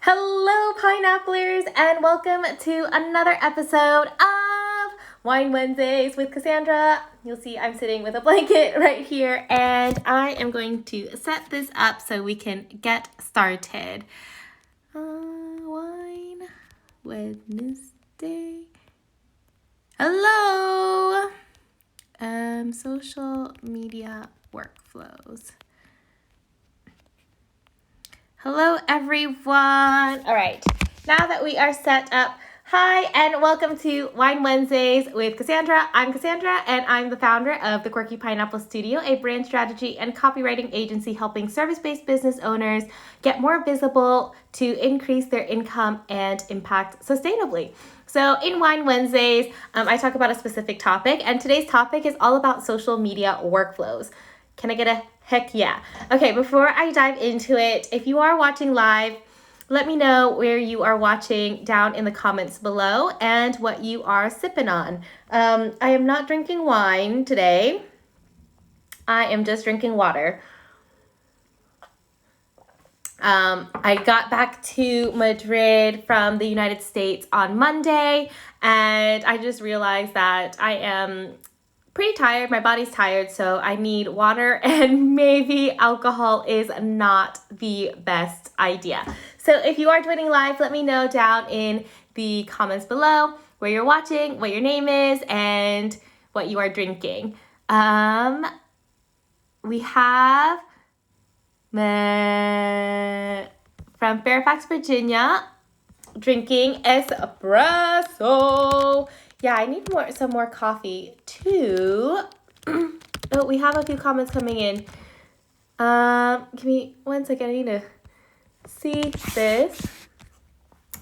Hello, pineapplers, and welcome to another episode of Wine Wednesdays with Cassandra. You'll see I'm sitting with a blanket right here, and I am going to set this up so we can get started. Wine Wednesday. Hello. Social media workflows. Hello, everyone. All right, now that we are set up, hi, and welcome to Wine Wednesdays with Cassandra. I'm Cassandra, and I'm the founder of the Quirky Pineapple Studio, a brand strategy and copywriting agency helping service-based business owners get more visible to increase their income and impact sustainably. So in Wine Wednesdays, I talk about a specific topic, and today's topic is all about social media workflows. Can I get a heck yeah? Okay, before I dive into it, if you are watching live, let me know where you are watching down in the comments below and what you are sipping on. I am not drinking wine today. I am just drinking water. I got back to Madrid from the United States on Monday, and I just realized that I am pretty tired. My body's tired, so I need water, and maybe alcohol is not the best idea. So if you are joining live, let me know down in the comments below where you're watching, what your name is, and what you are drinking. We have from Fairfax, Virginia, drinking espresso. Yeah, I need some more coffee too. Oh, we have a few comments coming in. Give me 1 second. I need to see this.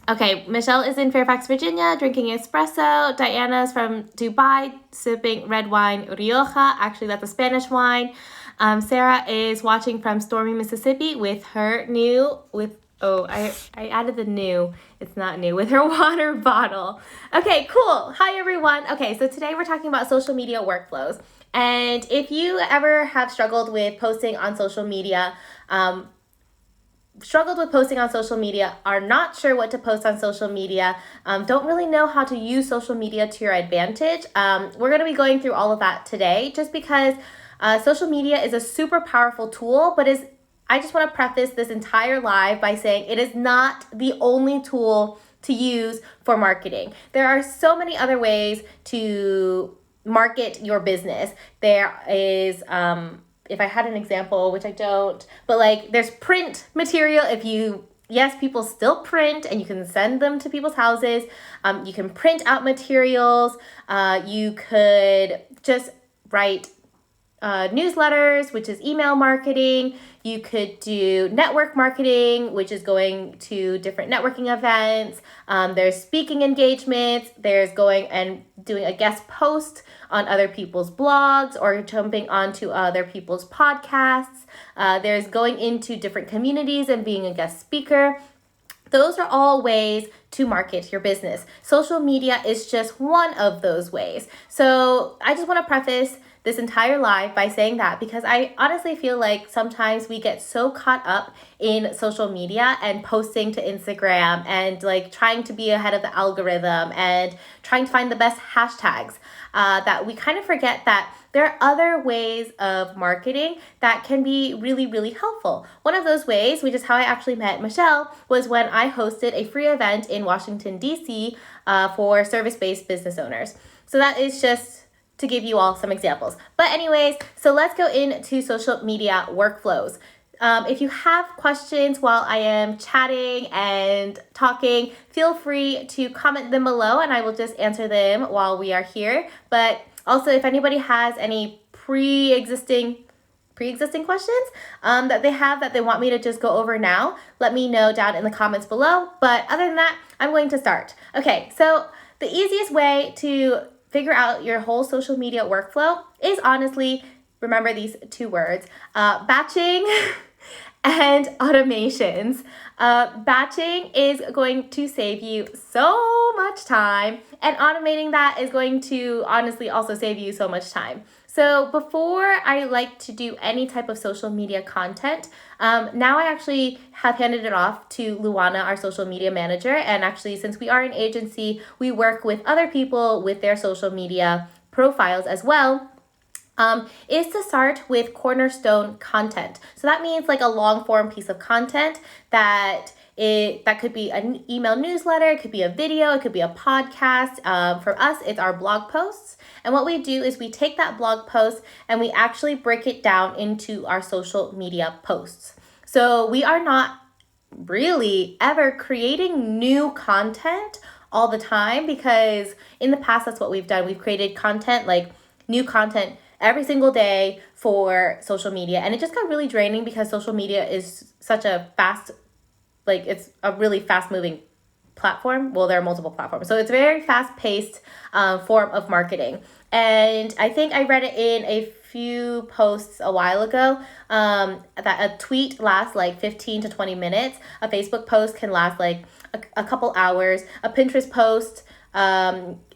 Okay, Michelle is in Fairfax, Virginia, drinking espresso. Diana's from Dubai, sipping red wine Rioja. Actually, that's a Spanish wine. Sarah is watching from Stormy, Mississippi with her I added the new. It's not new. With her water bottle. Okay, cool. Hi, everyone. Okay, so today we're talking about social media workflows. And if you ever have struggled with posting on social media, are not sure what to post on social media, don't really know how to use social media to your advantage, we're going to be going through all of that today, just because social media is a super powerful tool, but I just want to preface this entire live by saying it is not the only tool to use for marketing. There are so many other ways to market your business. There is, if I had an example, which I don't, but like there's print material. Yes, people still print and you can send them to people's houses. You can print out materials. You could just write newsletters, which is email marketing. You could do network marketing, which is going to different networking events. There's speaking engagements. There's going and doing a guest post on other people's blogs or jumping onto other people's podcasts. There's going into different communities and being a guest speaker. Those are all ways to market your business. Social media is just one of those ways. So I just want to preface this entire live by saying that, because I honestly feel like sometimes we get so caught up in social media and posting to Instagram and like trying to be ahead of the algorithm and trying to find the best hashtags that we kind of forget that there are other ways of marketing that can be really, really helpful. One of those ways, which is how I actually met Michelle, was when I hosted a free event in Washington, D.C. For service-based business owners. So that is just to give you all some examples. But anyways, so let's go into social media workflows. If you have questions while I am chatting and talking, feel free to comment them below and I will just answer them while we are here. But also, if anybody has any pre-existing questions that they have that they want me to just go over now, let me know down in the comments below. But other than that, I'm going to start. Okay, so the easiest way to figure out your whole social media workflow is honestly, remember these two words, batching and automations. Batching is going to save you so much time, and automating that is going to honestly also save you so much time. So before I like to do any type of social media content, now I actually have handed it off to Luana, our social media manager. And actually, since we are an agency, we work with other people with their social media profiles as well. Is to start with cornerstone content. So that means like a long form piece of content that could be an email newsletter, it could be a video, it could be a podcast. For us, it's our blog posts. And what we do is we take that blog post and we actually break it down into our social media posts. So we are not really ever creating new content all the time, because in the past, that's what we've done. We've created content, like new content every single day for social media. And it just got really draining because social media is such a it's a really fast moving platform. Well, there are multiple platforms. So it's a very fast paced form of marketing. And I think I read it in a few posts a while ago that a tweet lasts like 15 to 20 minutes. A Facebook post can last like a couple hours. A Pinterest post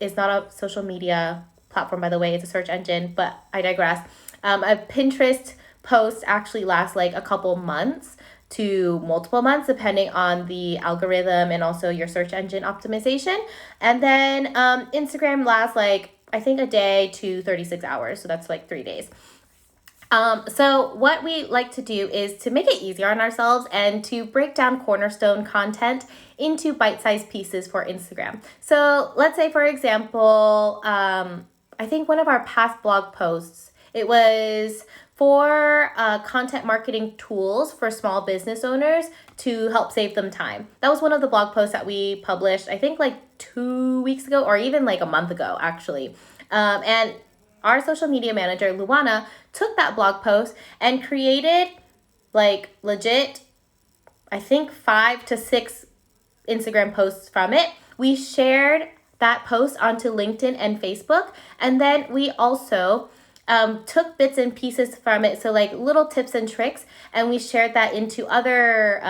is not a social media platform, by the way. It's a search engine, but I digress. A Pinterest post actually lasts like a couple months to multiple months, depending on the algorithm and also your search engine optimization. And then Instagram lasts like, I think, a day to 36 hours. So that's like 3 days. So what we like to do is to make it easier on ourselves and to break down cornerstone content into bite-sized pieces for Instagram. So let's say, for example, I think one of our past blog posts, it was for content marketing tools for small business owners to help save them time. That was one of the blog posts that we published, I think like 2 weeks ago, or even like a month ago, actually. And our social media manager, Luana, took that blog post and created like legit, I think 5 to 6 Instagram posts from it. We shared that post onto LinkedIn and Facebook. And then we also took bits and pieces from it, so like little tips and tricks, and we shared that into other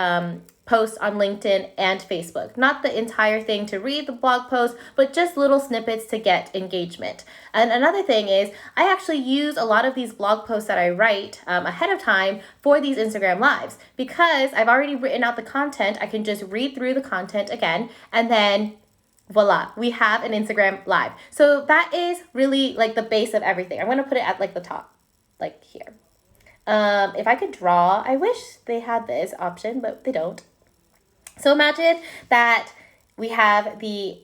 posts on LinkedIn and Facebook. Not the entire thing to read the blog post, but just little snippets to get engagement. And another thing is, I actually use a lot of these blog posts that I write ahead of time for these Instagram lives, because I've already written out the content. I can just read through the content again, and then voila, we have an Instagram live. So that is really like the base of everything. I'm going to put it at like the top, like here. If I could draw, I wish they had this option, but they don't. So imagine that we have the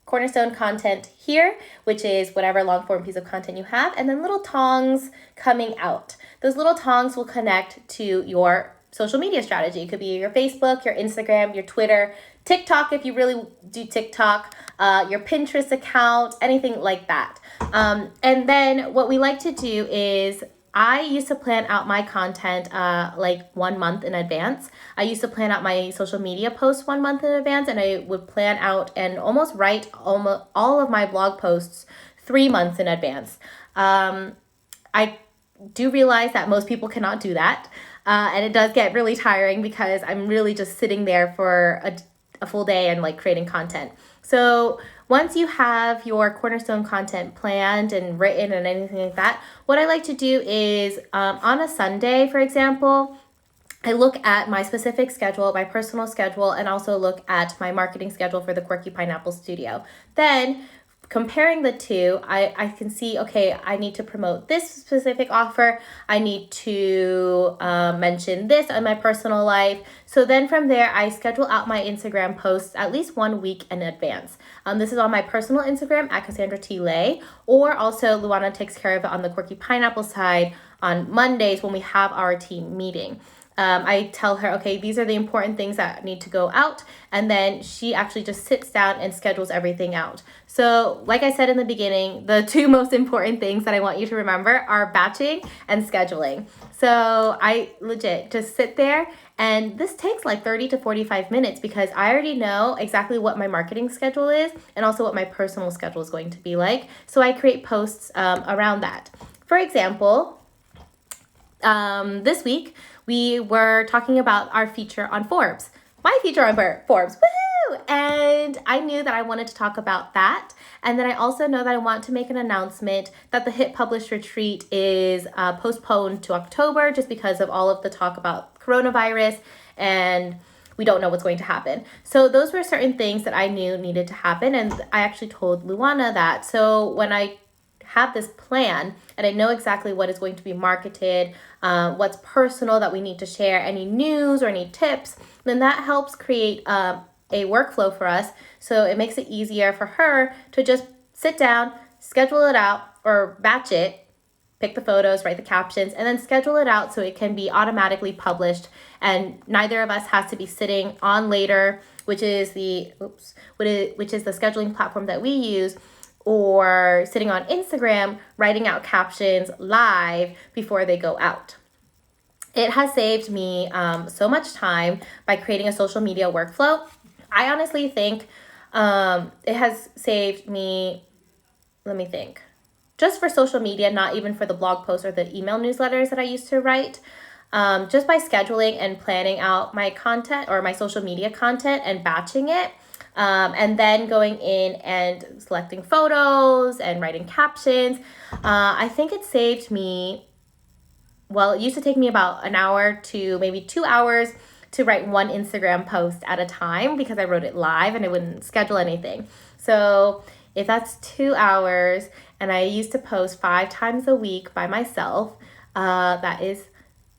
cornerstone content here, which is whatever long form piece of content you have, and then little tongs coming out. Those little tongs will connect to your social media strategy. It could be your Facebook, your Instagram, your Twitter, TikTok if you really do TikTok, your Pinterest account, anything like that. And then what we like to do is, I used to plan out my content like 1 month in advance. I used to plan out my social media posts 1 month in advance, and I would plan out and almost write almost all of my blog posts 3 months in advance. I do realize that most people cannot do that. And it does get really tiring because I'm really just sitting there for a full day and like creating content. So once you have your cornerstone content planned and written and anything like that, what I like to do is on a Sunday, for example, I look at my specific schedule, my personal schedule, and also look at my marketing schedule for the Quirky Pineapple Studio. Then comparing the two, I can see, okay, I need to promote this specific offer. I need to mention this on my personal life. So then from there, I schedule out my Instagram posts at least 1 week in advance. This is on my personal Instagram at Cassandra T. Lay, or also Luana takes care of it on the Quirky Pineapple side on Mondays when we have our team meeting. I tell her, okay, these are the important things that need to go out. And then she actually just sits down and schedules everything out. So like I said in the beginning, the two most important things that I want you to remember are batching and scheduling. So I legit just sit there, and this takes like 30 to 45 minutes because I already know exactly what my marketing schedule is and also what my personal schedule is going to be like. So I create posts around that. For example, this week, we were talking about our feature on Forbes. My feature on Forbes, woohoo! and I knew that I wanted to talk about that. And then I also know that I want to make an announcement that the Hit Publish Retreat is postponed to October just because of all of the talk about coronavirus, and we don't know what's going to happen. So those were certain things that I knew needed to happen, and I actually told Luana that. So when I have this plan and I know exactly what is going to be marketed, what's personal that we need to share, any news or any tips, then that helps create a workflow for us. So it makes it easier for her to just sit down, schedule it out or batch it, pick the photos, write the captions, and then schedule it out so it can be automatically published. And neither of us has to be sitting on Later, which is the scheduling platform that we use, or sitting on Instagram, writing out captions live before they go out. It has saved me so much time by creating a social media workflow. I honestly think it has saved me, let me think, just for social media, not even for the blog posts or the email newsletters that I used to write. Just by scheduling and planning out my content or my social media content and batching it, and then going in and selecting photos and writing captions. I think it saved me, well, it used to take me about an hour to maybe 2 hours to write one Instagram post at a time because I wrote it live and I wouldn't schedule anything. So if that's 2 hours and I used to post 5 times a week by myself, that is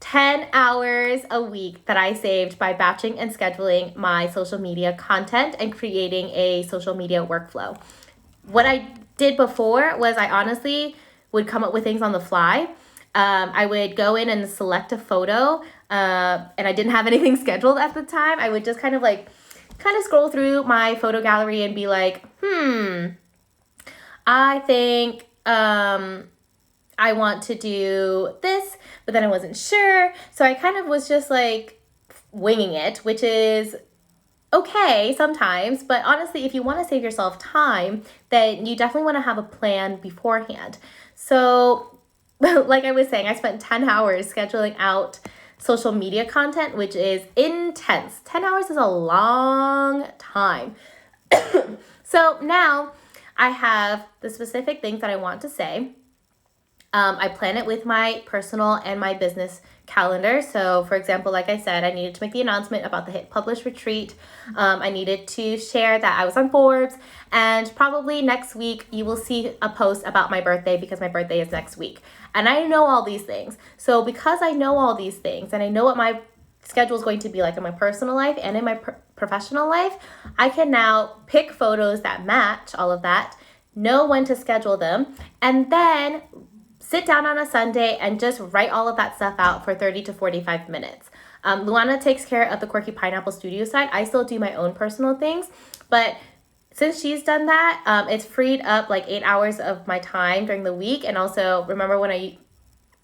10 hours a week that I saved by batching and scheduling my social media content and creating a social media workflow. What I did before was I honestly would come up with things on the fly. I would go in and select a photo, and I didn't have anything scheduled at the time. I would just kind of scroll through my photo gallery and be like, I think I want to do this, but then I wasn't sure. So I kind of was just like winging it, which is okay sometimes. But honestly, if you want to save yourself time, then you definitely want to have a plan beforehand. So like I was saying, I spent 10 hours scheduling out social media content, which is intense. 10 hours is a long time. So now I have the specific things that I want to say. I plan it with my personal and my business calendar. So for example, like I said, I needed to make the announcement about the Hit Publish Retreat. I needed to share that I was on Forbes, and probably next week you will see a post about my birthday because my birthday is next week. And I know all these things. So because I know all these things and I know what my schedule is going to be like in my personal life and in my professional life, I can now pick photos that match all of that, know when to schedule them, and then sit down on a Sunday and just write all of that stuff out for 30 to 45 minutes. Luana takes care of the Quirky Pineapple Studio side. I still do my own personal things, but since she's done that, it's freed up like 8 hours of my time during the week. And also, remember when I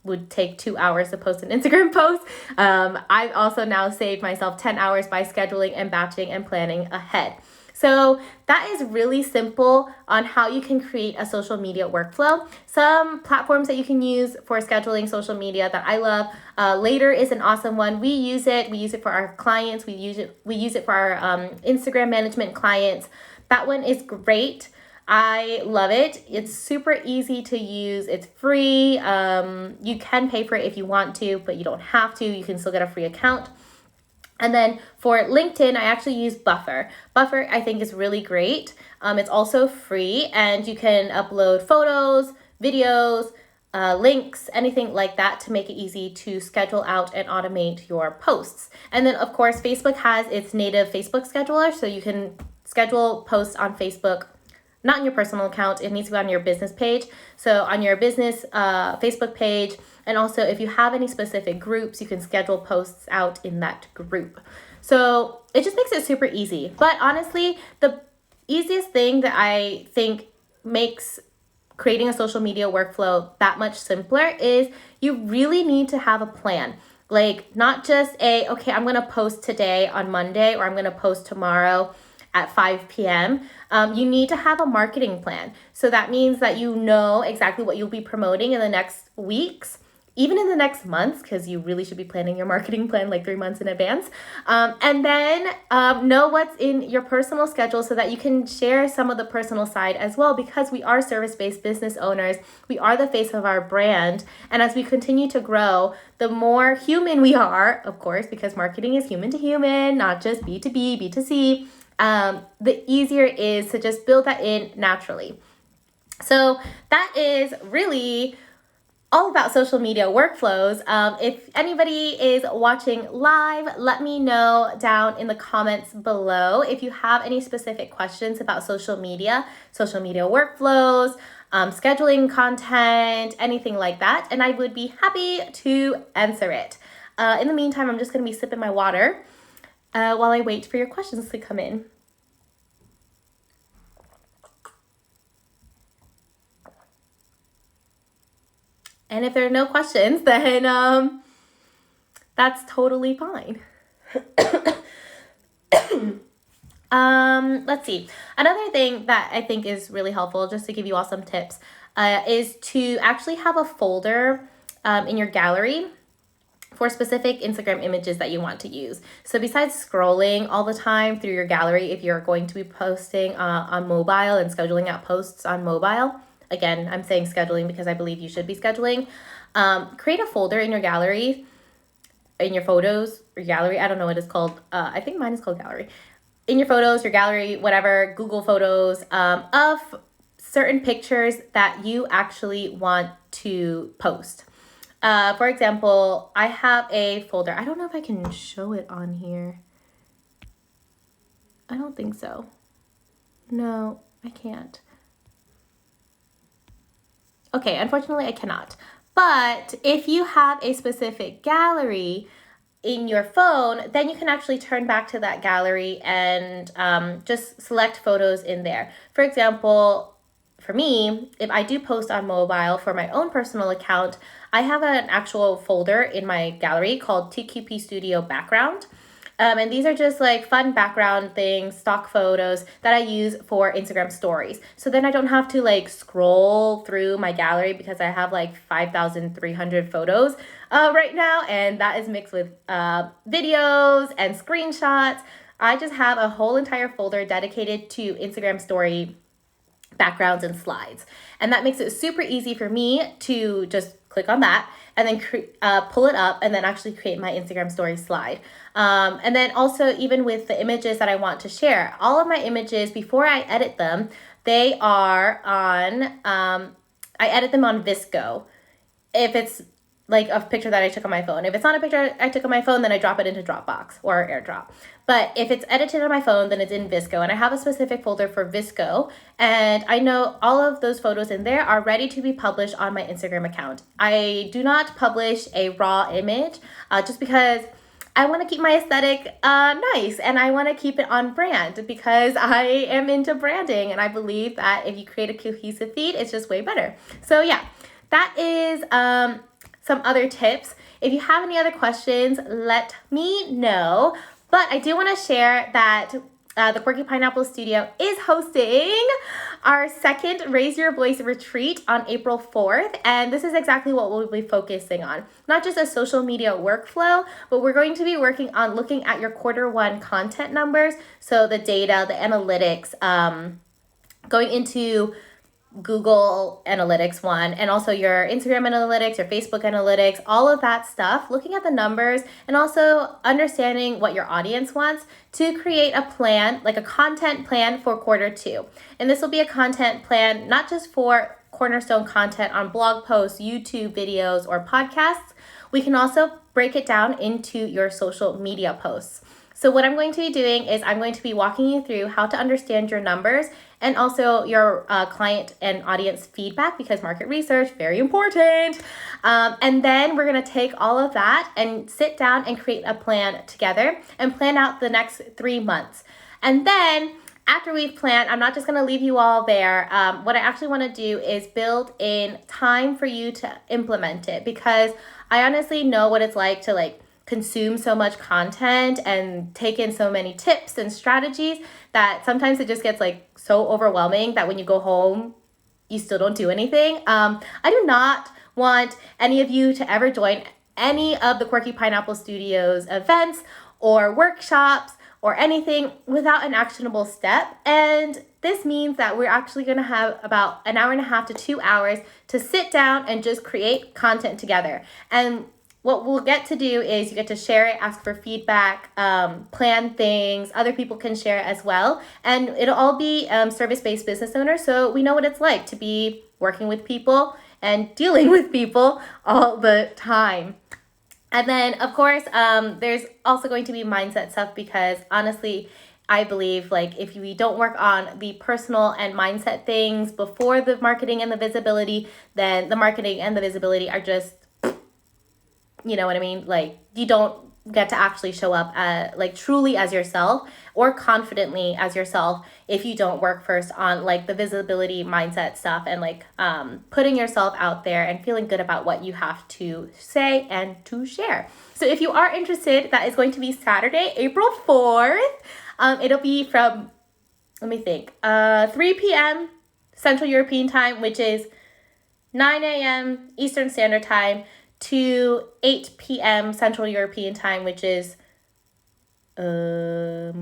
would take 2 hours to post an Instagram post? I've also now saved myself 10 hours by scheduling and batching and planning ahead. So that is really simple on how you can create a social media workflow. Some platforms that you can use for scheduling social media that I love. Later is an awesome one. We use it. We use it for our clients. We use it for our Instagram management clients. That one is great. I love it. It's super easy to use. It's free. You can pay for it if you want to, but you don't have to. You can still get a free account. And then for LinkedIn, I actually use Buffer. Buffer, I think, is really great. It's also free, and you can upload photos, videos, links, anything like that to make it easy to schedule out and automate your posts. And then, of course, Facebook has its native Facebook scheduler, so you can schedule posts on Facebook, not on your personal account. It needs to be on your business page. So on your business Facebook page, and also if you have any specific groups, you can schedule posts out in that group. So it just makes it super easy. But honestly, the easiest thing that I think makes creating a social media workflow that much simpler is you really need to have a plan. Like not just okay, I'm going to post today on Monday, or I'm going to post tomorrow at 5 p.m. You need to have a marketing plan. So that means that you know exactly what you'll be promoting in the next weeks. even in the next months, because you really should be planning your marketing plan like 3 months in advance. And then know what's in your personal schedule so that you can share some of the personal side as well, because we are service-based business owners. We are the face of our brand. And as we continue to grow, the more human we are, of course, because marketing is human to human, not just B2B, B2C, the easier it is to just build that in naturally. So that is really all about social media workflows. If anybody is watching live, let me know down in the comments below if you have any specific questions about social media workflows, scheduling content, anything like that, and I would be happy to answer it. In the meantime, I'm just going to be sipping my water while I wait for your questions to come in. And if there are no questions, then that's totally fine. Let's see. Another thing that I think is really helpful, just to give you all some tips, is to actually have a folder in your gallery for specific Instagram images that you want to use. So besides scrolling all the time through your gallery, if you're going to be posting on mobile and scheduling out posts on mobile, again, I'm saying scheduling because I believe you should be scheduling. Create a folder in your gallery, in your photos, or gallery, I don't know what it's called. I think mine is called gallery. In your photos, your gallery, whatever, Google Photos, of certain pictures that you actually want to post. For example, I have a folder. I don't know if I can show it on here. I don't think so. No, I can't. Okay, unfortunately I cannot. But if you have a specific gallery in your phone, then you can actually turn back to that gallery and just select photos in there. For example, for me, if I do post on mobile for my own personal account, I have an actual folder in my gallery called TQP Studio Background. And these are just like fun background things, stock photos that I use for Instagram stories. So then I don't have to like scroll through my gallery because I have like 5,300 photos right now. And that is mixed with videos and screenshots. I just have a whole entire folder dedicated to Instagram story backgrounds and slides. And that makes it super easy for me to just click on that and then pull it up and then actually create my Instagram story slide. And then also even with the images that I want to share, all of my images, before I edit them, they are on, I edit them on Visco. If it's like a picture that I took on my phone. If it's not a picture I took on my phone, then I drop it into Dropbox or AirDrop. But if it's edited on my phone, then it's in Visco. And I have a specific folder for Visco. And I know all of those photos in there are ready to be published on my Instagram account. I do not publish a raw image just because I want to keep my aesthetic nice and I want to keep it on brand because I am into branding. And I believe that if you create a cohesive feed, it's just way better. So yeah, that is some other tips. If you have any other questions, let me know. But I do want to share that the Quirky Pineapple Studio is hosting our second Raise Your Voice retreat on April 4th. And this is exactly what we'll be focusing on. Not just a social media workflow, but we're going to be working on looking at your Q1 content numbers. So the data, the analytics, going into Google Analytics one, and also your Instagram Analytics, your Facebook Analytics, all of that stuff, looking at the numbers and also understanding what your audience wants to create a plan, like a content plan for Q2. And this will be a content plan, not just for cornerstone content on blog posts, YouTube videos, or podcasts. We can also break it down into your social media posts. So what I'm going to be doing is I'm going to be walking you through how to understand your numbers and also your client and audience feedback, because market research, very important. And then we're gonna take all of that and sit down and create a plan together and plan out the next 3 months. And then after we've planned, I'm not just gonna leave you all there. What I actually wanna do is build in time for you to implement it, because I honestly know what it's like to consume so much content and take in so many tips and strategies that sometimes it just gets so overwhelming that when you go home, you still don't do anything. I do not want any of you to ever join any of the Quirky Pineapple Studios events or workshops or anything without an actionable step. And this means that we're actually going to have about an hour and a half to 2 hours to sit down and just create content together. And what we'll get to do is you get to share it, ask for feedback, plan things. Other people can share it as well. And it'll all be service-based business owners. So we know what it's like to be working with people and dealing with people all the time. And then, of course, there's also going to be mindset stuff because honestly, I believe like if we don't work on the personal and mindset things before the marketing and the visibility, then the marketing and the visibility are just, you know what I mean? Like you don't get to actually show up like truly as yourself or confidently as yourself if you don't work first on like the visibility mindset stuff and like putting yourself out there and feeling good about what you have to say and to share. So if you are interested, that is going to be Saturday, April 4th. It'll be from, let me think, 3 p.m. Central European Time, which is 9 a.m. Eastern Standard Time, to 8 p.m. Central European Time, which is 2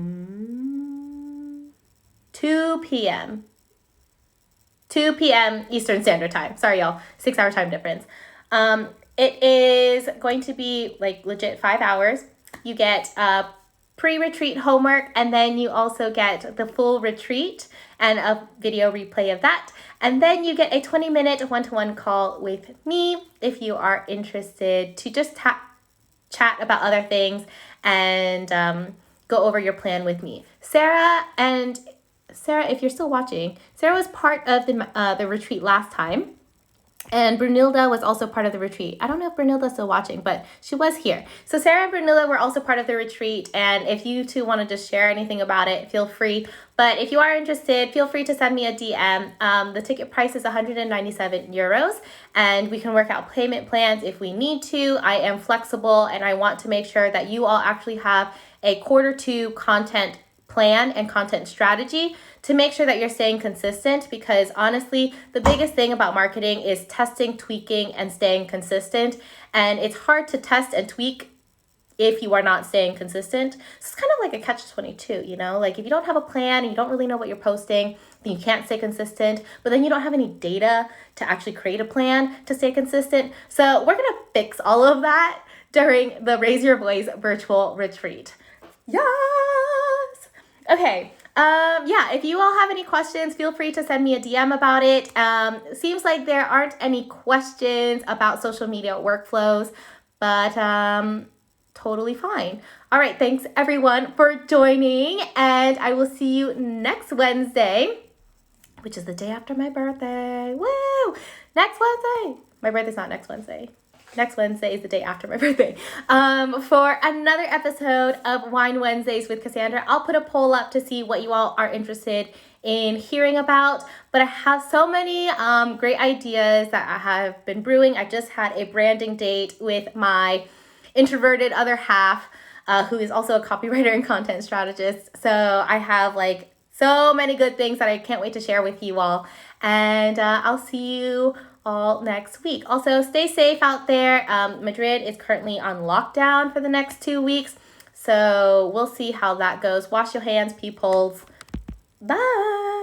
p.m. 2 p.m. Eastern Standard Time. Sorry, y'all. 6-hour time difference. It is going to be like legit 5 hours. You get pre-retreat homework, and then you also get the full retreat and a video replay of that. And then you get a 20-minute one-to-one call with me if you are interested to just chat about other things and go over your plan with me. Sarah, if you're still watching, Sarah was part of the retreat last time. And Brunilda was also part of the retreat. I don't know if Brunilda's still watching, but she was here. So Sarah and Brunilda were also part of the retreat. And if you two want to just share anything about it, feel free. But if you are interested, feel free to send me a DM. The ticket price is 197 euros. And we can work out payment plans if we need to. I am flexible and I want to make sure that you all actually have a Q2 content plan and content strategy to make sure that you're staying consistent, because honestly, the biggest thing about marketing is testing, tweaking, and staying consistent. And it's hard to test and tweak if you are not staying consistent. So it's kind of like a catch-22, you know? Like if you don't have a plan and you don't really know what you're posting, then you can't stay consistent, but then you don't have any data to actually create a plan to stay consistent. So we're gonna fix all of that during the Raise Your Voice virtual retreat. Yes! Okay. If you all have any questions, feel free to send me a DM about it. Seems like there aren't any questions about social media workflows, but totally fine. All right, thanks everyone for joining, and I will see you next Wednesday, which is the day after my birthday. Woo! Next Wednesday. My birthday's not next Wednesday. Next Wednesday is the day after my birthday. For another episode of Wine Wednesdays with Cassandra. I'll put a poll up to see what you all are interested in hearing about. But I have so many great ideas that I have been brewing. I just had a branding date with my introverted other half, who is also a copywriter and content strategist. So I have like so many good things that I can't wait to share with you all. And I'll see you all next week. Also, stay safe out there. Madrid is currently on lockdown for the next 2 weeks. So we'll see how that goes. Wash your hands, peepholes. Bye.